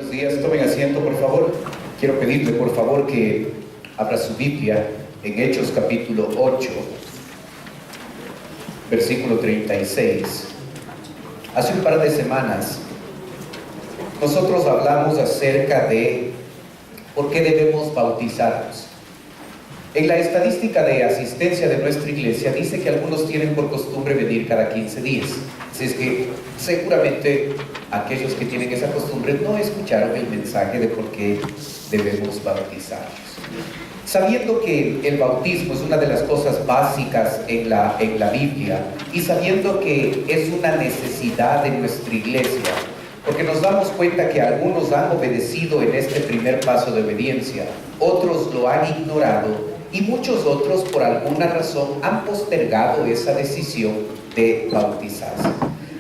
buenos días. Tomen asiento, por favor. Quiero pedirle, por favor, que abra su Biblia en Hechos capítulo 8, versículo 36. Hace un par de semanas nosotros hablamos acerca de por qué debemos bautizarnos. En la estadística de asistencia de nuestra iglesia dice que algunos tienen por costumbre venir cada 15 días. Así es que seguramente aquellos que tienen esa costumbre no escucharon el mensaje de por qué debemos bautizarnos. Sabiendo que el bautismo es una de las cosas básicas en la Biblia, y sabiendo que es una necesidad de nuestra iglesia, porque nos damos cuenta que algunos han obedecido en este primer paso de obediencia, otros lo han ignorado y muchos otros por alguna razón han postergado esa decisión de bautizarse.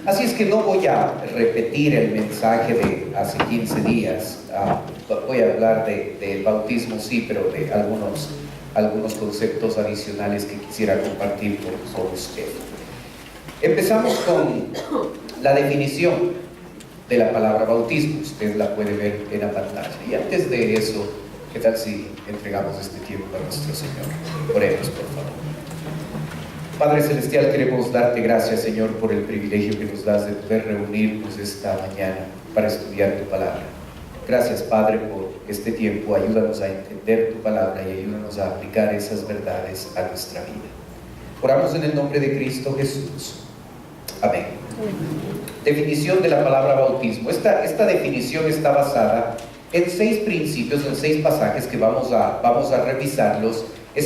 Así es que no voy a repetir el mensaje de hace 15 días. Voy a hablar del bautismo, sí, pero de algunos conceptos adicionales que quisiera compartir con usted. Empezamos con la definición de la palabra bautismo. Usted la puede ver en la pantalla. Y antes de eso, ¿qué tal si entregamos este tiempo a nuestro Señor? Oremos, por favor. Padre Celestial, queremos darte gracias, Señor, por el privilegio que nos das de poder reunirnos esta mañana para estudiar tu palabra. Gracias, Padre, por este tiempo. Ayúdanos a entender tu palabra y ayúdanos a aplicar esas verdades a nuestra vida. Oramos en el nombre de Cristo Jesús. Amén. Definición de la palabra bautismo. Esta definición está basada en 6 principios, en 6 pasajes que vamos a revisarlos.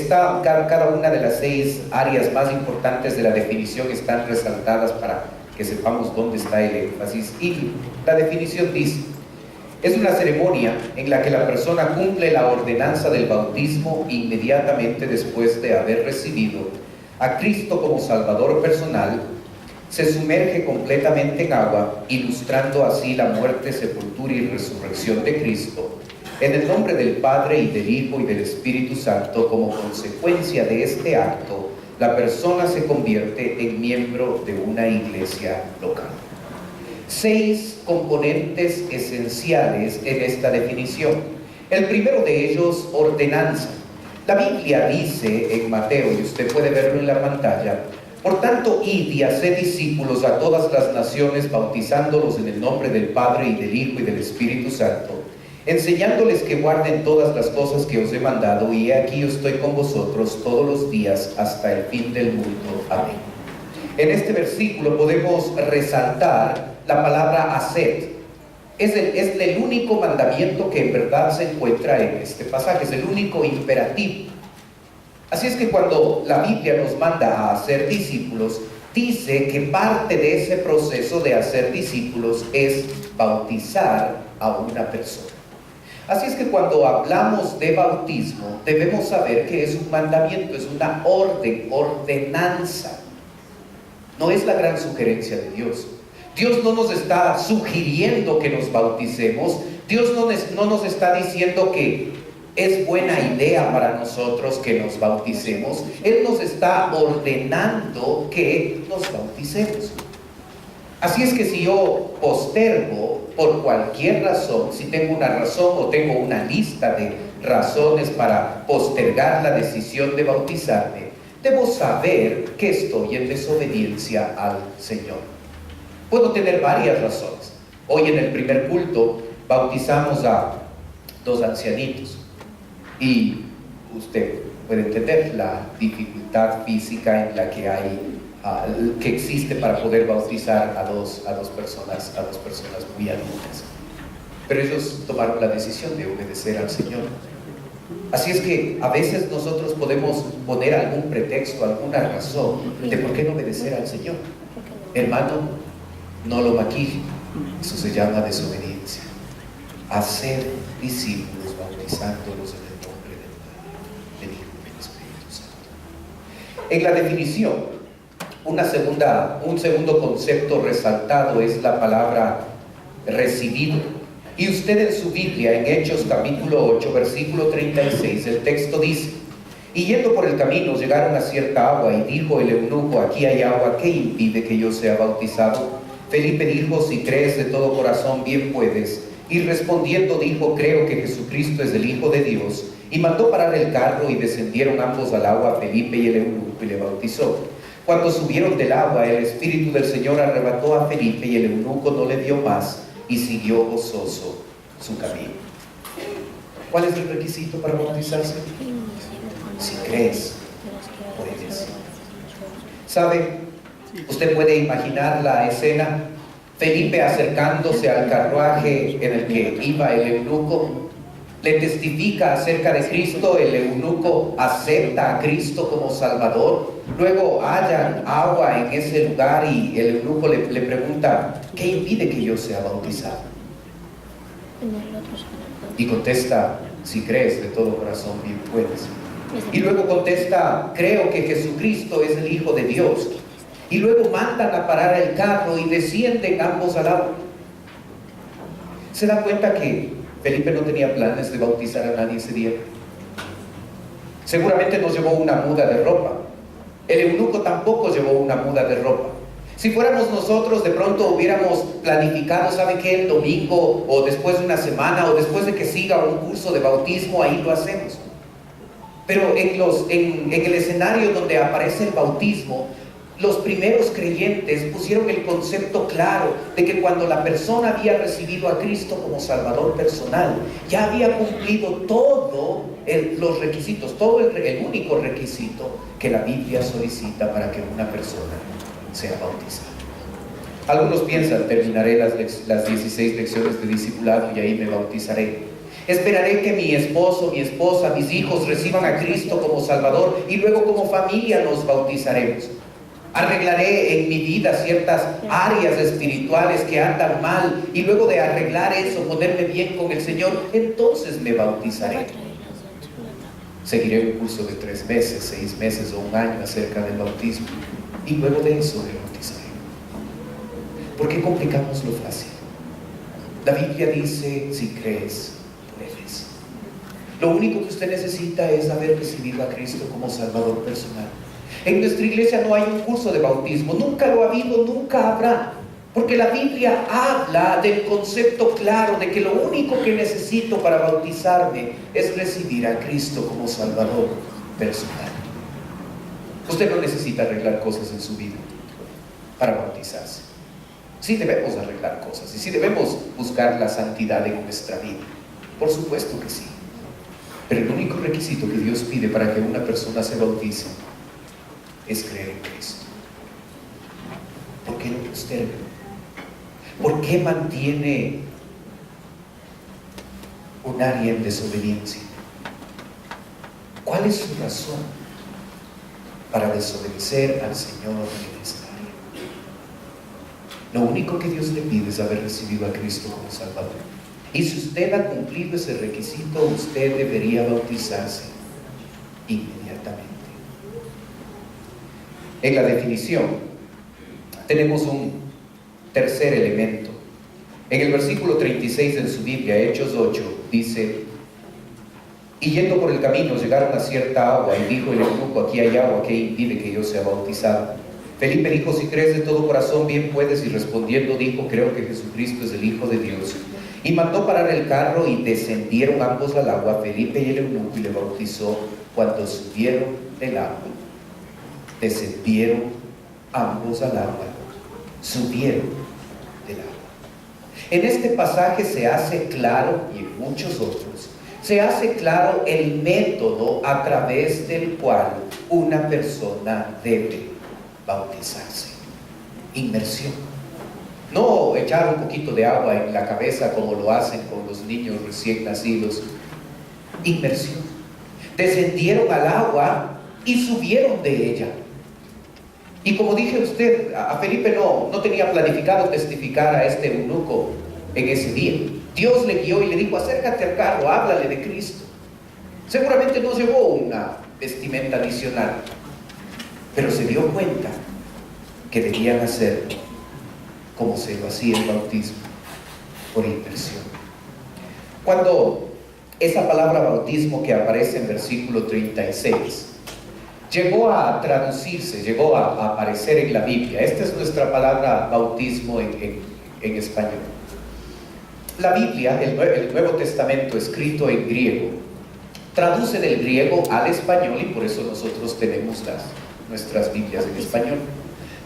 Cada una de las 6 áreas más importantes de la definición están resaltadas para que sepamos dónde está el énfasis. Y la definición dice: es una ceremonia en la que la persona cumple la ordenanza del bautismo inmediatamente después de haber recibido a Cristo como Salvador personal. Se sumerge completamente en agua, ilustrando así la muerte, sepultura y resurrección de Cristo. En el nombre del Padre y del Hijo y del Espíritu Santo, como consecuencia de este acto, la persona se convierte en miembro de una iglesia local. 6 componentes esenciales en esta definición. El primero de ellos, ordenanza. La Biblia dice en Mateo, y usted puede verlo en la pantalla: por tanto, id y haced discípulos a todas las naciones, bautizándolos en el nombre del Padre y del Hijo y del Espíritu Santo, enseñándoles que guarden todas las cosas que os he mandado, y he aquí yo estoy con vosotros todos los días hasta el fin del mundo. Amén. En este versículo podemos resaltar la palabra haced. Es el único mandamiento que en verdad se encuentra en este pasaje, es el único imperativo. Así es que cuando la Biblia nos manda a hacer discípulos, dice que parte de ese proceso de hacer discípulos es bautizar a una persona. Así es que cuando hablamos de bautismo, debemos saber que es un mandamiento, es una orden, ordenanza. No es la gran sugerencia de Dios. Dios no nos está sugiriendo que nos bauticemos. Dios no nos está diciendo que es buena idea para nosotros que nos bauticemos. Él nos está ordenando que nos bauticemos. Así es que si yo postergo por cualquier razón, si tengo una razón o tengo una lista de razones para postergar la decisión de bautizarme, debo saber que estoy en desobediencia al Señor. Puedo tener varias razones. Hoy en el primer culto bautizamos a 2 ancianitos. Y usted puede entender la dificultad física en la que existe para poder bautizar a dos personas muy adultas. Pero ellos tomaron la decisión de obedecer al Señor. Así es que a veces nosotros podemos poner algún pretexto, alguna razón de por qué no obedecer al Señor. Hermano, no lo maquille. Eso se llama desobediencia. Hacer discípulos bautizándolos en el nombre del Padre, del Hijo y del Espíritu Santo. En la definición, un segundo concepto resaltado es la palabra recibido. Y usted en su Biblia, en Hechos capítulo 8, versículo 36, el texto dice: y yendo por el camino llegaron a cierta agua, y dijo el eunuco: aquí hay agua, ¿qué impide que yo sea bautizado? Felipe dijo: si crees de todo corazón, bien puedes. Y respondiendo dijo: creo que Jesucristo es el Hijo de Dios. Y mandó parar el carro y descendieron ambos al agua, Felipe y el eunuco, y le bautizó. Cuando subieron del agua, el Espíritu del Señor arrebató a Felipe y el eunuco no le dio más y siguió gozoso su camino. ¿Cuál es el requisito para bautizarse? Si crees, puedes. ¿Sabe? Usted puede imaginar la escena: Felipe acercándose al carruaje en el que iba el eunuco, le testifica acerca de Cristo, el eunuco acepta a Cristo como Salvador, luego hallan agua en ese lugar y el eunuco le pregunta: ¿qué impide que yo sea bautizado? Y contesta: si crees de todo corazón, bien puedes. Y luego contesta: creo que Jesucristo es el Hijo de Dios. Y luego mandan a parar el carro y descienden ambos al agua. ¿Se da cuenta que Felipe no tenía planes de bautizar a nadie ese día? Seguramente no llevó una muda de ropa. El eunuco tampoco llevó una muda de ropa. Si fuéramos nosotros, de pronto hubiéramos planificado, ¿sabe qué? El domingo, o después de una semana, o después de que siga un curso de bautismo, ahí lo hacemos. Pero en el escenario donde aparece el bautismo, los primeros creyentes pusieron el concepto claro de que cuando la persona había recibido a Cristo como Salvador personal, ya había cumplido todos los requisitos, todo el único requisito que la Biblia solicita para que una persona sea bautizada. Algunos piensan: terminaré las 16 lecciones de discipulado y ahí me bautizaré. Esperaré que mi esposo, mi esposa, mis hijos reciban a Cristo como Salvador y luego como familia nos bautizaremos. Arreglaré en mi vida ciertas áreas espirituales que andan mal y luego de arreglar eso, ponerme bien con el Señor, entonces me bautizaré. Seguiré un curso de 3 meses, 6 meses o un año acerca del bautismo y luego de eso me bautizaré. ¿Por qué complicamos lo fácil? La Biblia dice: si crees, puedes. Lo único que usted necesita es haber recibido a Cristo como Salvador personal. En nuestra iglesia no hay un curso de bautismo, nunca lo ha habido, nunca habrá, porque la Biblia habla del concepto claro de que lo único que necesito para bautizarme es recibir a Cristo como Salvador personal. Usted no necesita arreglar cosas en su vida para bautizarse. Sí debemos arreglar cosas y sí debemos buscar la santidad en nuestra vida, por supuesto que sí, pero el único requisito que Dios pide para que una persona se bautice es creer en Cristo. ¿Por qué lo posterga? ¿Por qué mantiene un área en desobediencia? ¿Cuál es su razón para desobedecer al Señor en esta área? Lo único que Dios le pide es haber recibido a Cristo como Salvador. Y si usted ha cumplido ese requisito, usted debería bautizarse inmediatamente. En la definición tenemos un tercer elemento. En el versículo 36 de su Biblia, Hechos 8, dice: y yendo por el camino llegaron a cierta agua, y dijo el eunuco: aquí hay agua, ¿qué impide que yo sea bautizado? Felipe dijo: si crees de todo corazón, bien puedes. Y respondiendo dijo: creo que Jesucristo es el Hijo de Dios. Y mandó parar el carro y descendieron ambos al agua, Felipe y el eunuco, y le bautizó. Cuando subieron del agua, descendieron ambos al agua, subieron del agua. En este pasaje se hace claro, y en muchos otros, se hace claro el método a través del cual una persona debe bautizarse. Inmersión. No echar un poquito de agua en la cabeza como lo hacen con los niños recién nacidos. Inmersión. Descendieron al agua y subieron de ella. Y como dije a usted, a Felipe no tenía planificado testificar a este eunuco en ese día. Dios le guió y le dijo: acércate al carro, háblale de Cristo. Seguramente no llevó una vestimenta adicional, pero se dio cuenta que debían hacerlo como se lo hacía el bautismo, por inmersión. Cuando esa palabra bautismo que aparece en versículo 36 llegó a traducirse, llegó a aparecer en la Biblia, esta es nuestra palabra bautismo en español. La Biblia, el Nuevo Testamento escrito en griego, traduce del griego al español y por eso nosotros tenemos nuestras Biblias en español.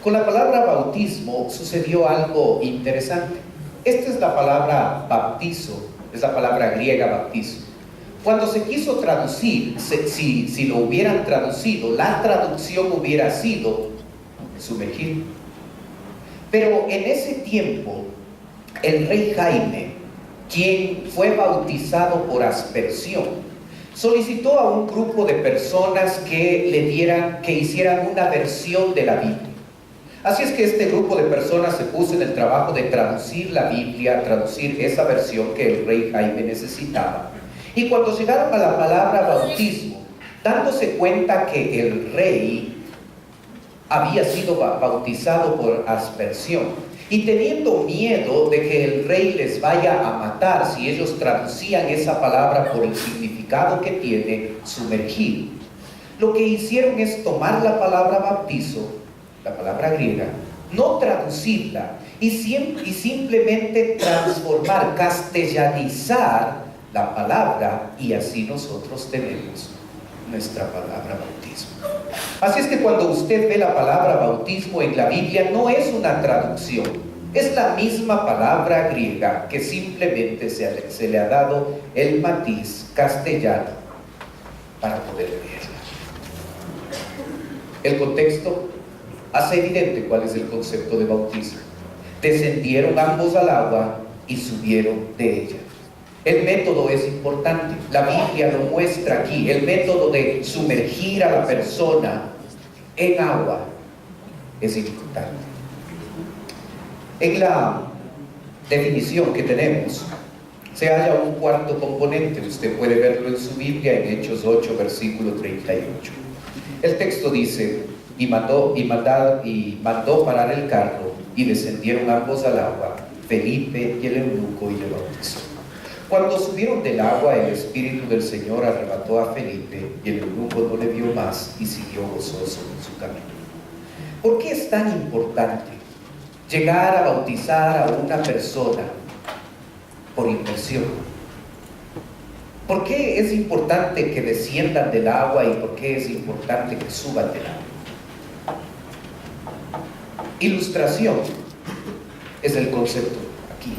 Con la palabra bautismo sucedió algo interesante. Esta es la palabra baptizo, es la palabra griega baptizo. Cuando se quiso traducir, si lo hubieran traducido, la traducción hubiera sido sumergir. Pero en ese tiempo, el rey Jaime, quien fue bautizado por aspersión, solicitó a un grupo de personas que hicieran una versión de la Biblia. Así es que este grupo de personas se puso en el trabajo de traducir la Biblia, traducir esa versión que el rey Jaime necesitaba. Y cuando llegaron a la palabra bautismo, dándose cuenta que el rey había sido bautizado por aspersión, y teniendo miedo de que el rey les vaya a matar si ellos traducían esa palabra por el significado que tiene sumergir, lo que hicieron es tomar la palabra bautizo, la palabra griega, no traducirla y simplemente transformar, castellanizar la palabra, y así nosotros tenemos nuestra palabra bautismo. Así es que cuando usted ve la palabra bautismo en la Biblia, no es una traducción, es la misma palabra griega que simplemente se le ha dado el matiz castellano para poder leerla. El contexto hace evidente cuál es el concepto de bautismo. Descendieron ambos al agua y subieron de ella. El método es importante, la Biblia lo muestra aquí. El método de sumergir a la persona en agua es importante. En la definición que tenemos se halla un cuarto componente. Usted puede verlo en su Biblia en Hechos 8, versículo 38. El texto dice: y mandó parar el carro, y descendieron ambos al agua, Felipe y el eunuco, y le bautizó. Cuando subieron del agua, el Espíritu del Señor arrebató a Felipe, y el eunuco no le vio más y siguió gozoso en su camino. ¿Por qué es tan importante llegar a bautizar a una persona por inmersión? ¿Por qué es importante que desciendan del agua y por qué es importante que suban del agua? Ilustración es el concepto aquí.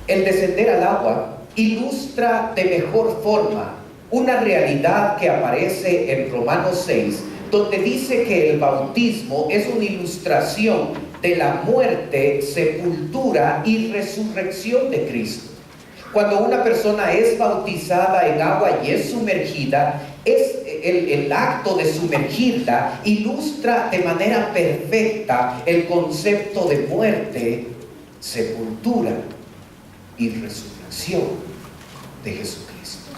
El descender al agua ilustra de mejor forma una realidad que aparece en Romanos 6, donde dice que el bautismo es una ilustración de la muerte, sepultura y resurrección de Cristo. Cuando una persona es bautizada en agua y es sumergida, el acto de sumergirla ilustra de manera perfecta el concepto de muerte, sepultura y resurrección de Jesucristo.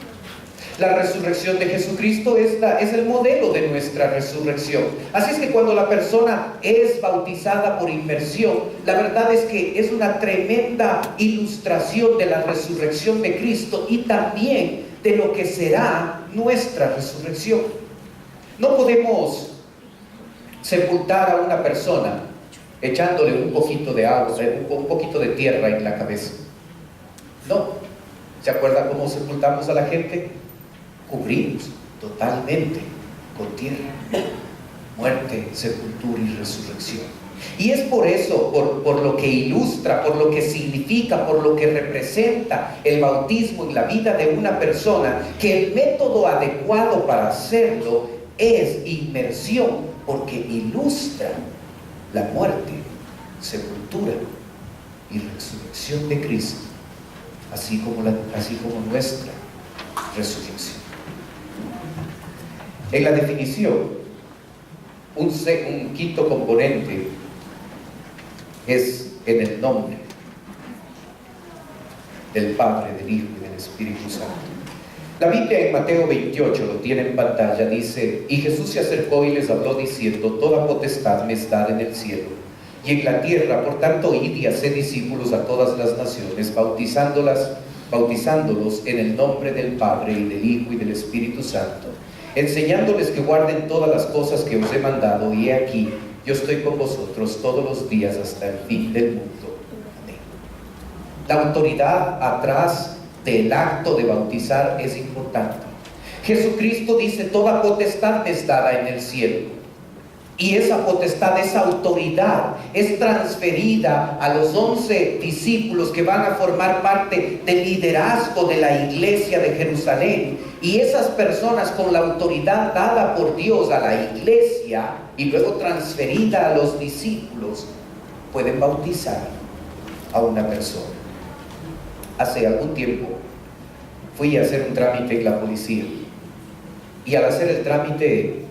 La resurrección de Jesucristo es el modelo de nuestra resurrección. Así es que cuando la persona es bautizada por inmersión, la verdad es que es una tremenda ilustración de la resurrección de Cristo y también de lo que será nuestra resurrección. No podemos sepultar a una persona echándole un poquito de agua, un poquito de tierra en la cabeza. No. ¿Se acuerdan cómo sepultamos a la gente? Cubrimos totalmente con tierra. Muerte, sepultura y resurrección. Y es por eso, por lo que ilustra, por lo que significa, por lo que representa el bautismo en la vida de una persona, que el método adecuado para hacerlo es inmersión, porque ilustra la muerte, sepultura y resurrección de Cristo, así como nuestra resurrección. En la definición, un quinto componente es en el nombre del Padre, del Hijo y del Espíritu Santo. La Biblia en Mateo 28, lo tiene en pantalla, dice: y Jesús se acercó y les habló diciendo: toda potestad me es dada en el cielo y en la tierra, por tanto id y haced discípulos a todas las naciones, bautizándolos en el nombre del Padre y del Hijo y del Espíritu Santo, enseñándoles que guarden todas las cosas que os he mandado, y he aquí, yo estoy con vosotros todos los días hasta el fin del mundo. Amén. La autoridad atrás del acto de bautizar es importante. Jesucristo dice: toda potestad me es dada en el cielo. Y esa potestad, esa autoridad es transferida a los 11 discípulos que van a formar parte del liderazgo de la iglesia de Jerusalén. Y esas personas, con la autoridad dada por Dios a la iglesia y luego transferida a los discípulos, pueden bautizar a una persona. Hace algún tiempo fui a hacer un trámite en la policía, y al hacer el trámite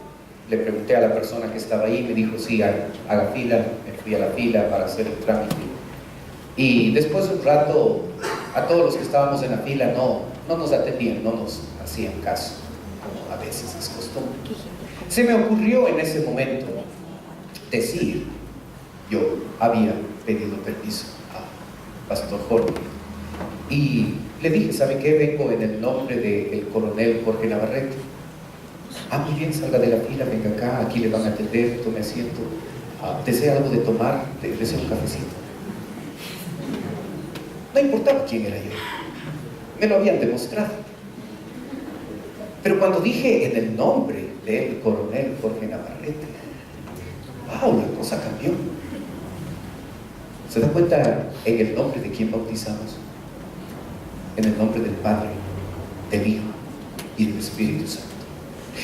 le pregunté a la persona que estaba ahí, me dijo: sí, haga fila. Me fui a la fila para hacer el trámite, y después de un rato a todos los que estábamos en la fila no nos atendían, no nos hacían caso, como a veces es costumbre. Se me ocurrió en ese momento decir: yo había pedido permiso a Pastor Jorge, y le dije: ¿sabe qué? Vengo en el nombre del coronel Jorge Navarrete. Muy bien, salga de la fila, venga acá, aquí le van a atender, tome asiento. ¿Desea algo de tomar? ¿Desea un cafecito? No importaba quién era yo, me lo habían demostrado. Pero cuando dije en el nombre del coronel Jorge Navarrete, la cosa cambió. ¿Se da cuenta en el nombre de quién bautizamos? En el nombre del Padre, del Hijo y del Espíritu Santo.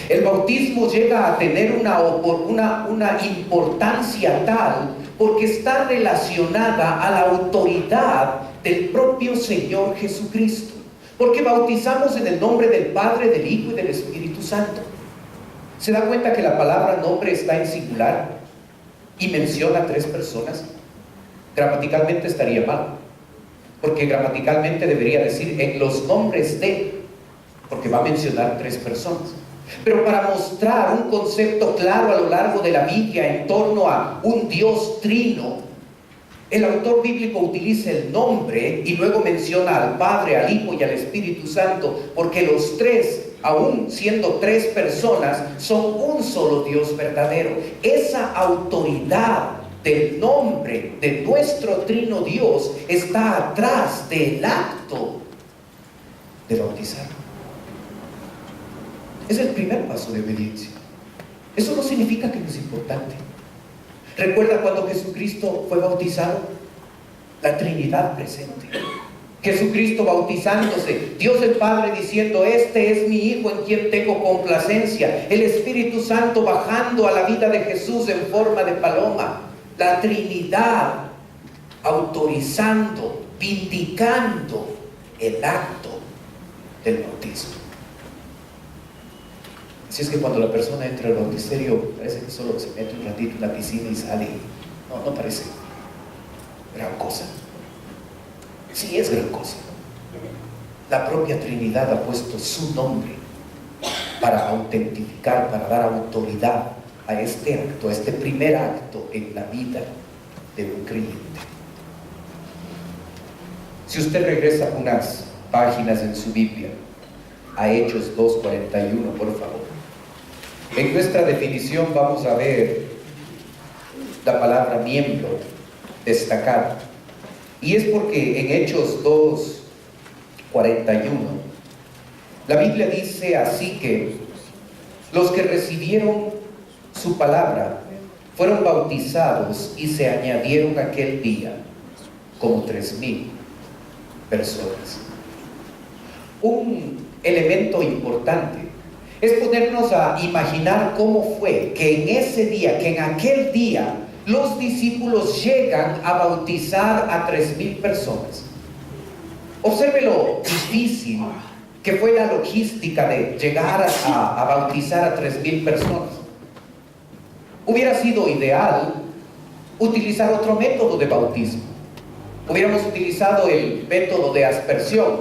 El bautismo llega a tener una importancia tal porque está relacionada a la autoridad del propio Señor Jesucristo. Porque bautizamos en el nombre del Padre, del Hijo y del Espíritu Santo. ¿Se da cuenta que la palabra nombre está en singular y menciona a 3 personas? Gramaticalmente estaría mal, porque gramaticalmente debería decir en los nombres de, porque va a mencionar 3 personas. Pero para mostrar un concepto claro a lo largo de la Biblia en torno a un Dios trino, el autor bíblico utiliza el nombre y luego menciona al Padre, al Hijo y al Espíritu Santo, porque los 3, aún siendo 3 personas, son un solo Dios verdadero. Esa autoridad del nombre de nuestro trino Dios está atrás del acto de bautizar. Es el primer paso de obediencia. Eso no significa que no es importante. ¿Recuerda cuando Jesucristo fue bautizado? La Trinidad presente. Jesucristo bautizándose, Dios el Padre diciendo: este es mi Hijo en quien tengo complacencia. El Espíritu Santo bajando a la vida de Jesús en forma de paloma. La Trinidad autorizando, vindicando el acto del bautismo. Así es que cuando la persona entra al bautisterio, parece que solo se mete un ratito en la piscina y sale. No parece gran cosa. Sí es gran cosa. La propia Trinidad ha puesto su nombre para autentificar, para dar autoridad a este acto, a este primer acto en la vida de un creyente. Si usted regresa unas páginas en su Biblia a Hechos 2:41, por favor. En nuestra definición vamos a ver la palabra miembro destacada. Y es porque en Hechos 2:41 la Biblia dice así: que los que recibieron su palabra fueron bautizados y se añadieron aquel día como 3,000 personas. Un elemento importante es ponernos a imaginar cómo fue que en ese día, que en aquel día, los discípulos llegan a bautizar a 3,000 personas. Observe lo difícil que fue la logística de llegar a bautizar a 3,000 personas. Hubiera sido ideal utilizar otro método de bautismo. Hubiéramos utilizado el método de aspersión,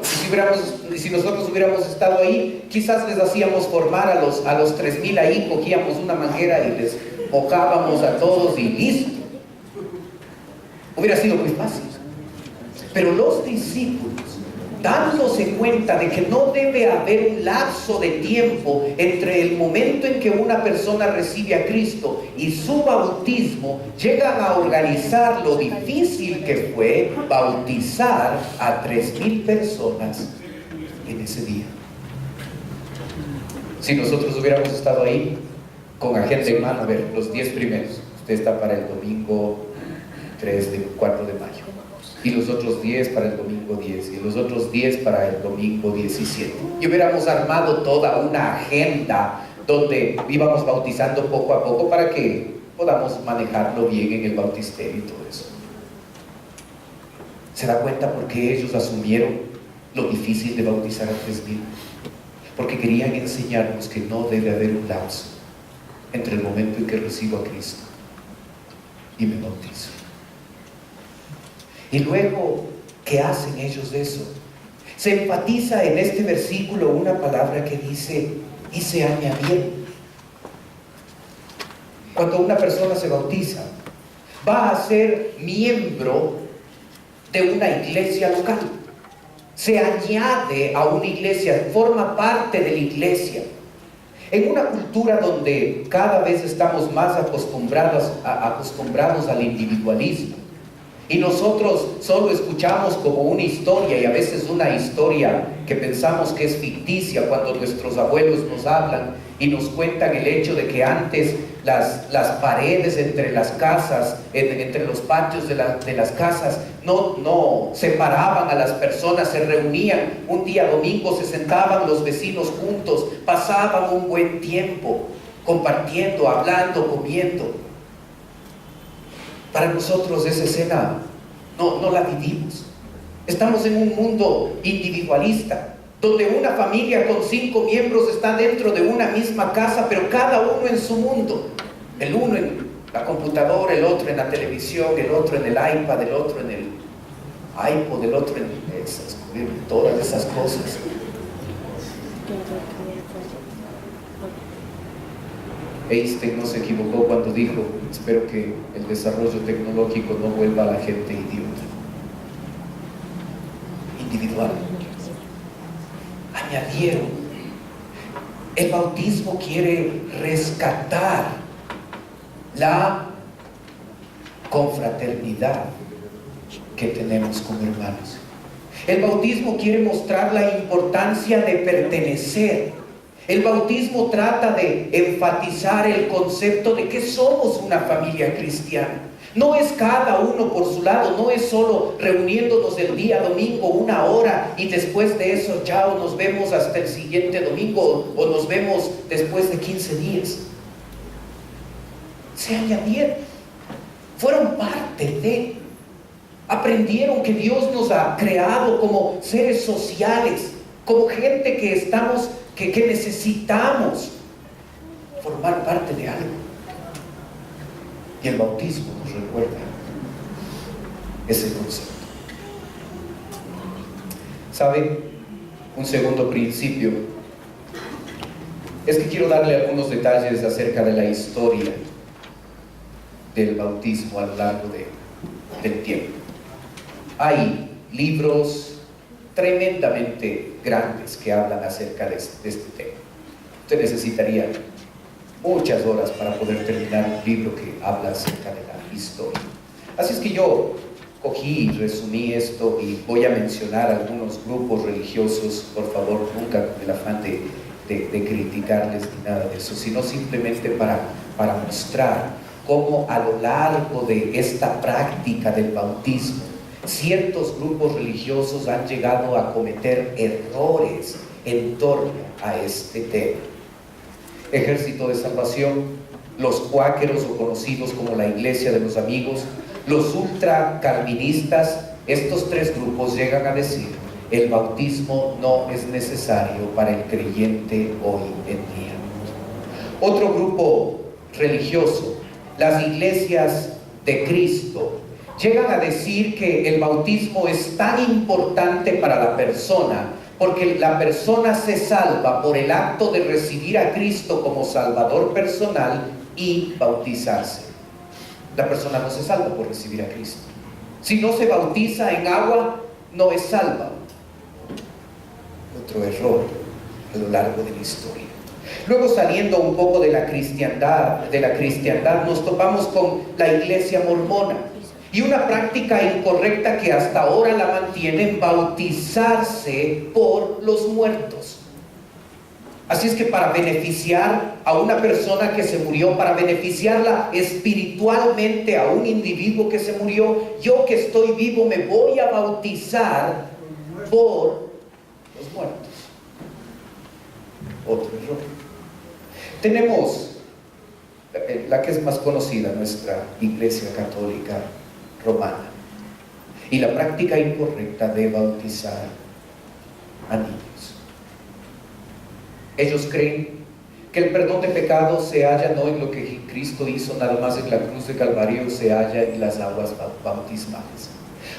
y si nosotros hubiéramos estado ahí, quizás les hacíamos formar a los 3,000 ahí, cogíamos una manguera y les mojábamos a todos y listo. Hubiera sido muy fácil. Pero los discípulos dándose cuenta de que no debe haber un lapso de tiempo entre el momento en que una persona recibe a Cristo y su bautismo, llegan a organizar lo difícil que fue bautizar a 3,000 personas en ese día. Si nosotros hubiéramos estado ahí con agenda en mano, a ver, los 10 primeros, usted está para el domingo 4 de mayo, y los otros 10 para el domingo 10, y los otros 10 para el domingo 17, y hubiéramos armado toda una agenda donde íbamos bautizando poco a poco para que podamos manejarlo bien en el bautisterio y todo eso. ¿Se da cuenta por qué ellos asumieron lo difícil de bautizar a 3,000? Porque querían enseñarnos que no debe haber un lapso entre el momento en que recibo a Cristo y me bautizo. Y luego, ¿qué hacen ellos de eso? Se enfatiza en este versículo una palabra que dice, y se añadieron. Cuando una persona se bautiza, va a ser miembro de una iglesia local. Se añade a una iglesia, forma parte de la iglesia. En una cultura donde cada vez estamos más acostumbrados al individualismo, y nosotros solo escuchamos como una historia, y a veces una historia que pensamos que es ficticia, cuando nuestros abuelos nos hablan y nos cuentan el hecho de que antes las paredes entre las casas, entre los patios de las casas, no separaban a las personas, se reunían un día domingo, se sentaban los vecinos juntos, pasaban un buen tiempo compartiendo, hablando, comiendo. Para nosotros esa escena no la vivimos. Estamos en un mundo individualista, donde una familia con 5 miembros está dentro de una misma casa, pero cada uno en su mundo. El uno en la computadora, el otro en la televisión, el otro en el iPad, el otro en el iPod, el otro en todas esas cosas. Einstein no se equivocó cuando dijo, espero que el desarrollo tecnológico no vuelva a la gente idiota. Individual. Añadieron. El bautismo quiere rescatar la confraternidad que tenemos como hermanos. El bautismo quiere mostrar la importancia de pertenecer. El bautismo trata de enfatizar el concepto de que somos una familia cristiana. No es cada uno por su lado, no es solo reuniéndonos el día domingo 1 hora y después de eso ya o nos vemos hasta el siguiente domingo o nos vemos después de 15 días. Se añadieron, fueron parte de, aprendieron que Dios nos ha creado como seres sociales, como gente que necesitamos formar parte de algo. Y el bautismo nos recuerda ese concepto. ¿Sabe? Un segundo principio es que quiero darle algunos detalles acerca de la historia del bautismo a lo largo del tiempo. Hay libros tremendamente grandes que hablan acerca de este tema. Usted necesitaría muchas horas para poder terminar un libro que habla acerca de la historia. Así es que yo cogí y resumí esto y voy a mencionar algunos grupos religiosos, por favor, nunca con el afán de criticarles ni nada de eso, sino simplemente para mostrar cómo a lo largo de esta práctica del bautismo ciertos grupos religiosos han llegado a cometer errores en torno a este tema. Ejército de Salvación, los cuáqueros o conocidos como la Iglesia de los Amigos, los ultracalvinistas, estos 3 grupos llegan a decir: el bautismo no es necesario para el creyente hoy en día. Otro grupo religioso, las iglesias de Cristo, llegan a decir que el bautismo es tan importante para la persona porque la persona se salva por el acto de recibir a Cristo como Salvador personal y bautizarse. La persona no se salva por recibir a Cristo. Si no se bautiza en agua, no es salva. otro error a lo largo de la historia. Luego, saliendo un poco de la cristiandad, nos topamos con la iglesia mormona y una práctica incorrecta que hasta ahora la mantienen: bautizarse por los muertos. Así es que para beneficiar a una persona que se murió, para beneficiarla espiritualmente a un individuo que se murió, yo que estoy vivo me voy a bautizar por los muertos. Otro error. Tenemos la que es más conocida, nuestra Iglesia Católica Romana, y la práctica incorrecta de bautizar a niños. Ellos creen que el perdón de pecados se halla no en lo que Cristo hizo nada más en la cruz de Calvario, se halla en las aguas bautismales.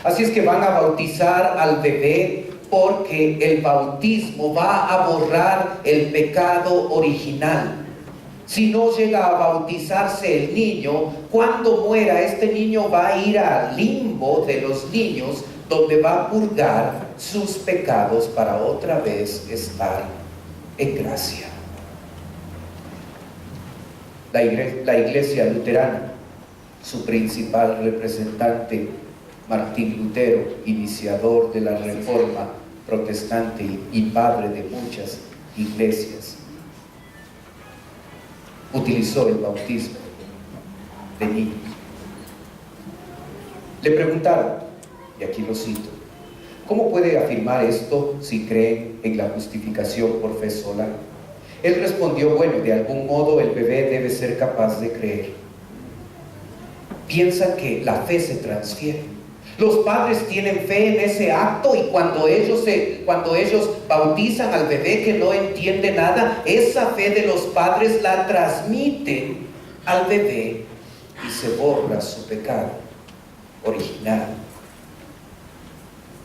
Así es que van a bautizar al bebé porque el bautismo va a borrar el pecado original. Si no llega a bautizarse el niño, cuando muera este niño va a ir al limbo de los niños, donde va a purgar sus pecados para otra vez estar en gracia. La iglesia luterana, su principal representante, Martín Lutero, iniciador de la Reforma protestante y padre de muchas iglesias, utilizó el bautismo de niños. Le preguntaron, y aquí lo cito: ¿cómo puede afirmar esto si cree en la justificación por fe sola? Él respondió: bueno, de algún modo el bebé debe ser capaz de creer. Piensa que la fe se transfiere. Los padres tienen fe en ese acto, y cuando ellos bautizan al bebé que no entiende nada, esa fe de los padres la transmiten al bebé y se borra su pecado original.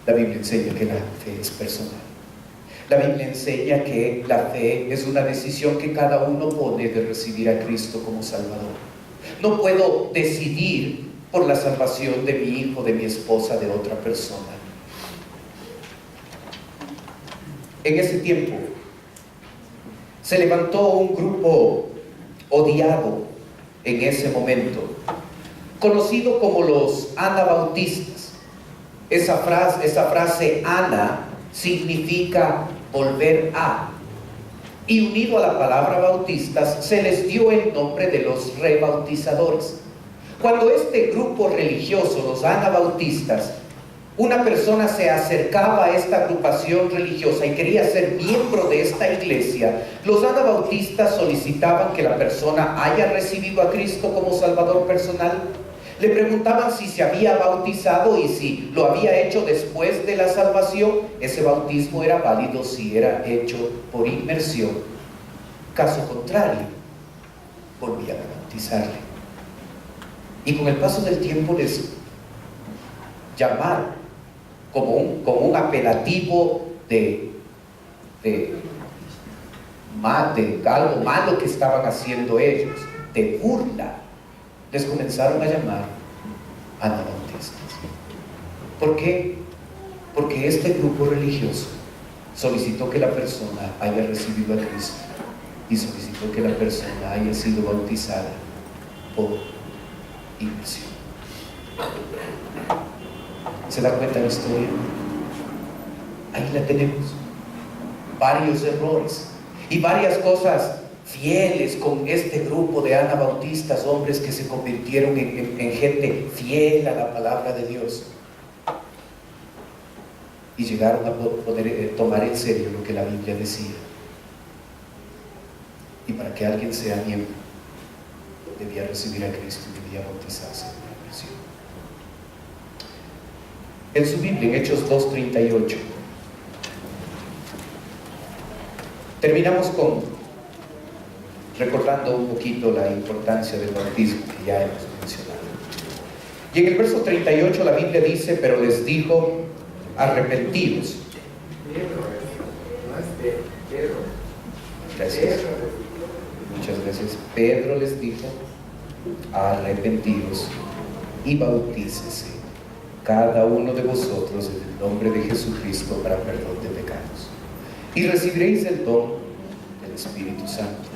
La Biblia enseña que la fe es personal. La Biblia enseña que la fe es una decisión que cada uno pone de recibir a Cristo como Salvador. No puedo decidir por la salvación de mi hijo, de mi esposa, de otra persona. En ese tiempo se levantó un grupo odiado en ese momento, conocido como los anabautistas. Esa frase ana significa volver a, y unido a la palabra bautistas se les dio el nombre de los rebautizadores. Cuando este grupo religioso, los anabautistas, una persona se acercaba a esta agrupación religiosa y quería ser miembro de esta iglesia, los anabautistas solicitaban que la persona haya recibido a Cristo como Salvador personal. Le preguntaban si se había bautizado y si lo había hecho después de la salvación. Ese bautismo era válido si era hecho por inmersión. Caso contrario, volvían a bautizarle. Y con el paso del tiempo les llamaron como un apelativo de algo malo que estaban haciendo ellos, de burla. Les comenzaron a llamar anabautistas. ¿Por qué? Porque este grupo religioso solicitó que la persona haya recibido a Cristo y solicitó que la persona haya sido bautizada por inmersión. ¿Se da cuenta la historia? Ahí la tenemos. Varios errores y varias cosas fieles con este grupo de anabautistas, hombres que se convirtieron en gente fiel a la palabra de Dios y llegaron a poder tomar en serio lo que la Biblia decía. Y para que alguien sea miembro, debía recibir a Cristo y debía bautizarse en la inmersión. En su Biblia, en Hechos 2:38, terminamos recordando un poquito la importancia del bautismo que ya hemos mencionado. Y en el verso 38 la Biblia dice: pero les dijo, arrepentidos. Gracias. Muchas gracias. Pedro les dijo: arrepentidos y bautícese cada uno de vosotros en el nombre de Jesucristo para perdón de pecados. y recibiréis el don del Espíritu Santo.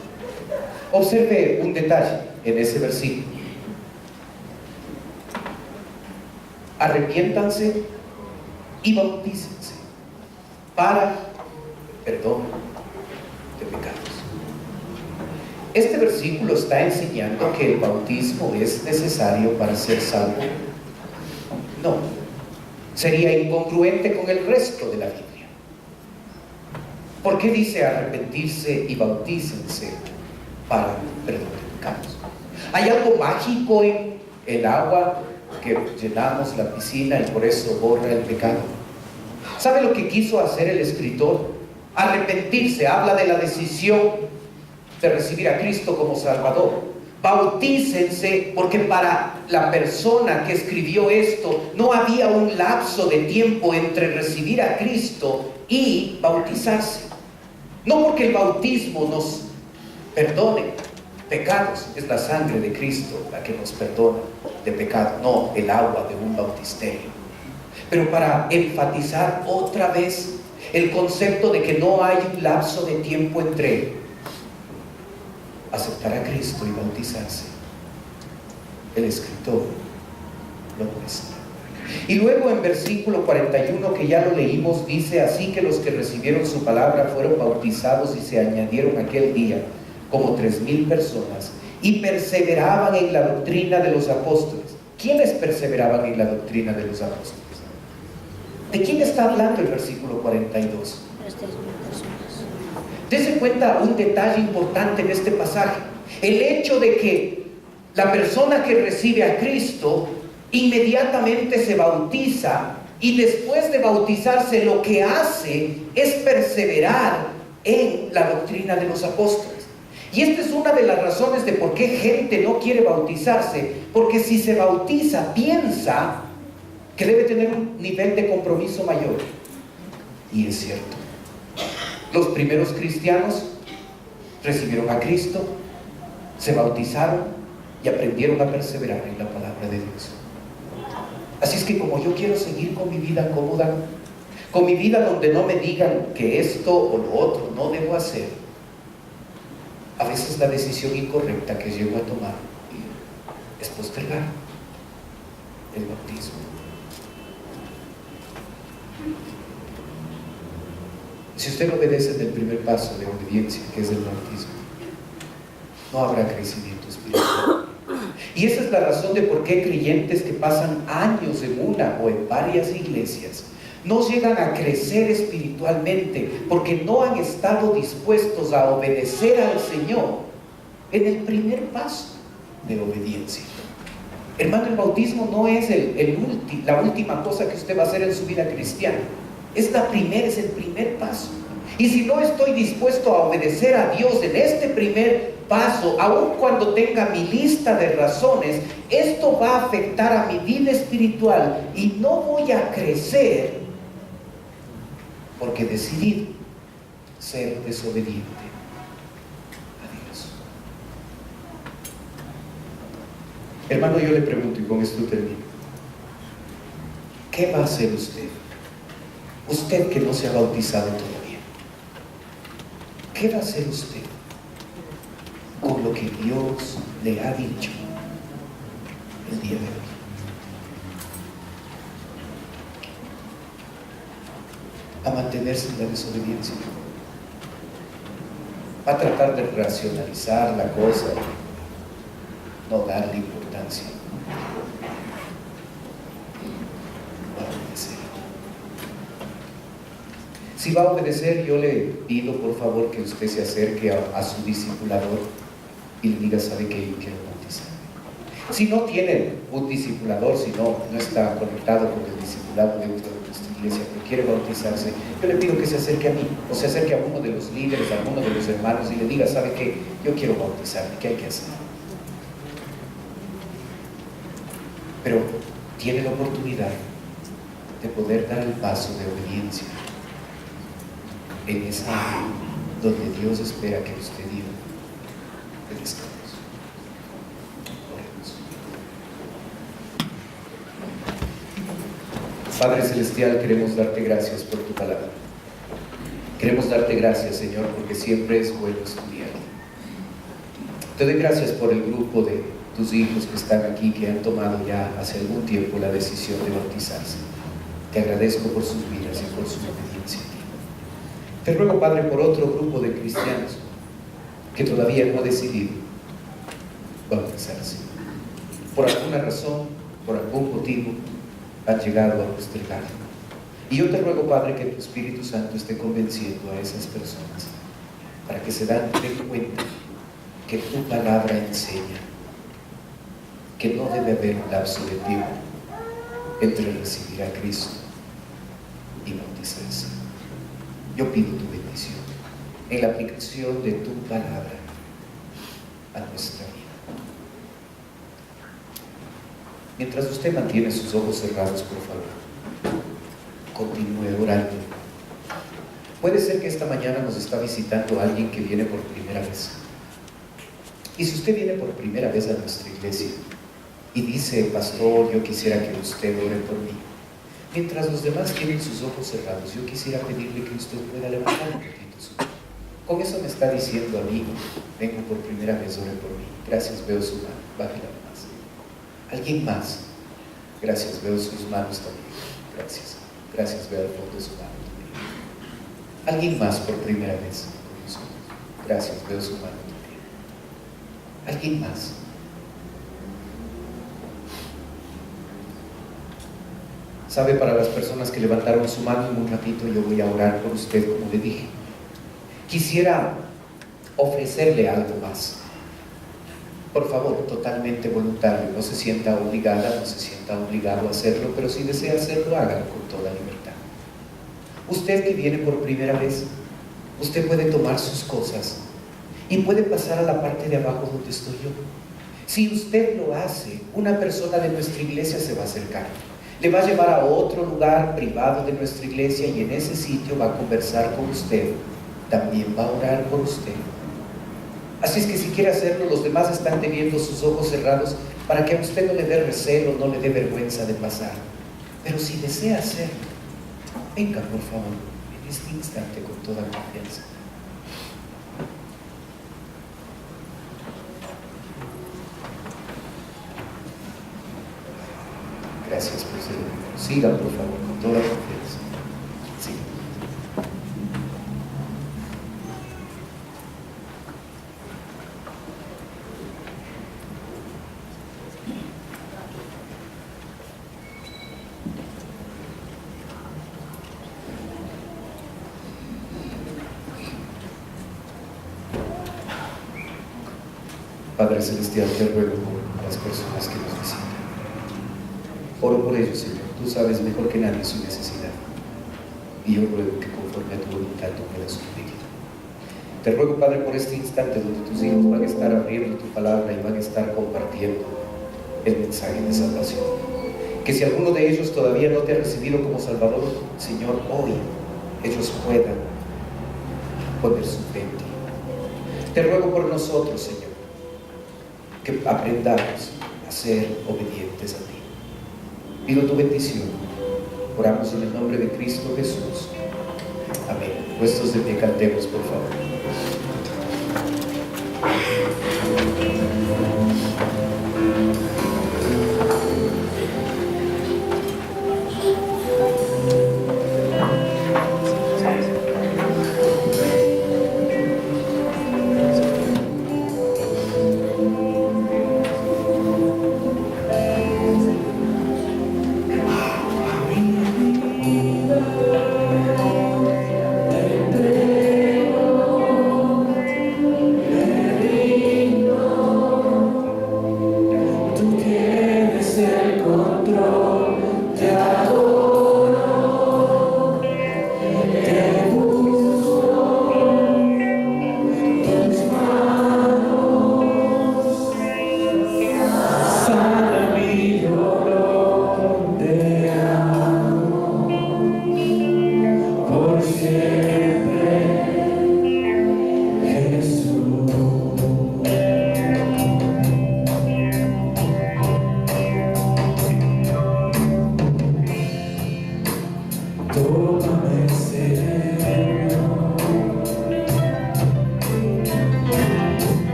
Observe un detalle en ese versículo. Arrepiéntanse y bautícense para perdón de pecados. Este versículo está enseñando que el bautismo es necesario para ser salvo. No, sería incongruente con el resto de la Biblia. ¿Por qué dice arrepentirse y bautícense para perdón de pecados? ¿Hay algo mágico en el agua que llenamos la piscina y por eso borra el pecado? ¿Sabe lo que quiso hacer el escritor? Arrepentirse habla de la decisión de recibir a Cristo como Salvador. Bautícense, porque para la persona que escribió esto no había un lapso de tiempo entre recibir a Cristo y bautizarse. No porque el bautismo nos perdone pecados, es la sangre de Cristo la que nos perdona de pecado, no el agua de un bautisterio. Pero para enfatizar otra vez el concepto de que no hay un lapso de tiempo entre aceptar a Cristo y bautizarse, el escritor lo muestra. Y luego en versículo 41, que ya lo leímos, dice: así que los que recibieron su palabra fueron bautizados y se añadieron aquel día como 3,000 personas y perseveraban en la doctrina de los apóstoles. ¿Quiénes perseveraban en la doctrina de los apóstoles? ¿De quién está hablando el versículo 42? Dese cuenta un detalle importante en este pasaje: el hecho de que la persona que recibe a Cristo inmediatamente se bautiza, y después de bautizarse lo que hace es perseverar en la doctrina de los apóstoles. Y esta es una de las razones de por qué gente no quiere bautizarse, porque si se bautiza piensa que debe tener un nivel de compromiso mayor. Y es cierto, los primeros cristianos recibieron a Cristo, se bautizaron y aprendieron a perseverar en la palabra de Dios. Así es que como yo quiero seguir con mi vida cómoda, con mi vida donde no me digan que esto o lo otro no debo hacer, a veces la decisión incorrecta que llego a tomar es postergar el bautismo. Si usted no obedece del primer paso de obediencia, que es el bautismo, no habrá crecimiento espiritual. Y esa es la razón de por qué creyentes que pasan años en una o en varias iglesias no llegan a crecer espiritualmente, porque no han estado dispuestos a obedecer al Señor en el primer paso de obediencia. Hermano, el bautismo no es la última cosa que usted va a hacer en su vida cristiana. Es el primer paso. Y si no estoy dispuesto a obedecer a Dios en este primer paso, aun cuando tenga mi lista de razones, esto va a afectar a mi vida espiritual y no voy a crecer, porque decidí ser desobediente a Dios. Hermano, yo le pregunto, y con esto termino: ¿qué va a hacer usted? Usted que no se ha bautizado todavía, ¿qué va a hacer usted con lo que Dios le ha dicho el día de hoy? ¿A mantenerse en la desobediencia? ¿Va a tratar de racionalizar la cosa, no darle importancia? ¿Va a obedecer? Si va a obedecer, yo le pido por favor que usted se acerque a su discipulador y le diga: ¿sabe qué? Yo quiero bautizarme. Si no tiene un discipulador, si no está conectado con el discipulado dentro de nuestra iglesia, pero quiere bautizarse, yo le pido que se acerque a mí, o se acerque a uno de los líderes, a uno de los hermanos, y le diga: ¿sabe qué? Yo quiero bautizarme, ¿qué hay que hacer? Pero tiene la oportunidad de poder dar el paso de obediencia en esa área donde Dios espera que usted diga: obedezcamos. Oremos. Padre Celestial, queremos darte gracias por tu palabra, Queremos darte gracias, Señor, porque siempre es bueno estudiar. Te doy gracias por el grupo de tus hijos que están aquí, que han tomado ya hace algún tiempo la decisión de bautizarse. Te agradezco por sus vidas y por su obediencia a ti. Te ruego, Padre, por otro grupo de cristianos que todavía no ha decidido bautizarse. Por alguna razón, por algún motivo, han llegado a postergarlo. Y yo te ruego, Padre, que tu Espíritu Santo esté convenciendo a esas personas para que se den cuenta que tu palabra enseña que no debe haber un lapso de tiempo entre recibir a Cristo y bautizarse. Yo pido tu bendición en la aplicación de tu palabra a nuestra vida. Mientras usted mantiene sus ojos cerrados, por favor, continúe orando. Puede ser que esta mañana nos está visitando alguien que viene por primera vez. Y si usted viene por primera vez a nuestra iglesia y dice: pastor, yo quisiera que usted ore por mí, mientras los demás tienen sus ojos cerrados, yo quisiera pedirle que usted pueda levantar un poquito su mano. Con eso me está diciendo: amigo, vengo por primera vez, ore por mí. Gracias, veo su mano, bájela más. ¿Alguien más? Gracias, veo sus manos también. Gracias, gracias, veo al fondo de su mano también. ¿Alguien más por primera vez? Gracias, veo su mano también. ¿Alguien más? Sabe, para las personas que levantaron su mano, en un ratito yo voy a orar por usted, como le dije. Quisiera ofrecerle algo más. Por favor, totalmente voluntario, no se sienta obligada, no se sienta obligado a hacerlo, pero si desea hacerlo, hágalo con toda libertad. Usted que viene por primera vez, usted puede tomar sus cosas y puede pasar a la parte de abajo donde estoy yo. Si usted lo hace, una persona de nuestra iglesia se va a acercar. Le va a llevar a otro lugar privado de nuestra iglesia y en ese sitio va a conversar con usted. También va a orar por usted. Así es que si quiere hacerlo, los demás están teniendo sus ojos cerrados para que a usted no le dé recelo, no le dé vergüenza de pasar. Pero si desea hacerlo, venga por favor, en este instante con toda confianza. Gracias por ser humano. Sigan por favor con toda confianza. Sigan. Padre Celestial, te ruego por las personas que nos visitan. Oro por ellos, Señor. Tú sabes mejor que nadie su necesidad. Y yo ruego que conforme a tu voluntad tú puedas suplirla. Te ruego, Padre, por este instante donde tus hijos van a estar abriendo tu palabra y van a estar compartiendo el mensaje de salvación. Que si alguno de ellos todavía no te ha recibido como Salvador, Señor, hoy ellos puedan poner su fe en ti. Te ruego por nosotros, Señor, que aprendamos a ser obedientes a ti. Pido tu bendición. Oramos en el nombre de Cristo Jesús. Amén. Puestos de pie, cantemos, por favor.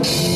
Amén.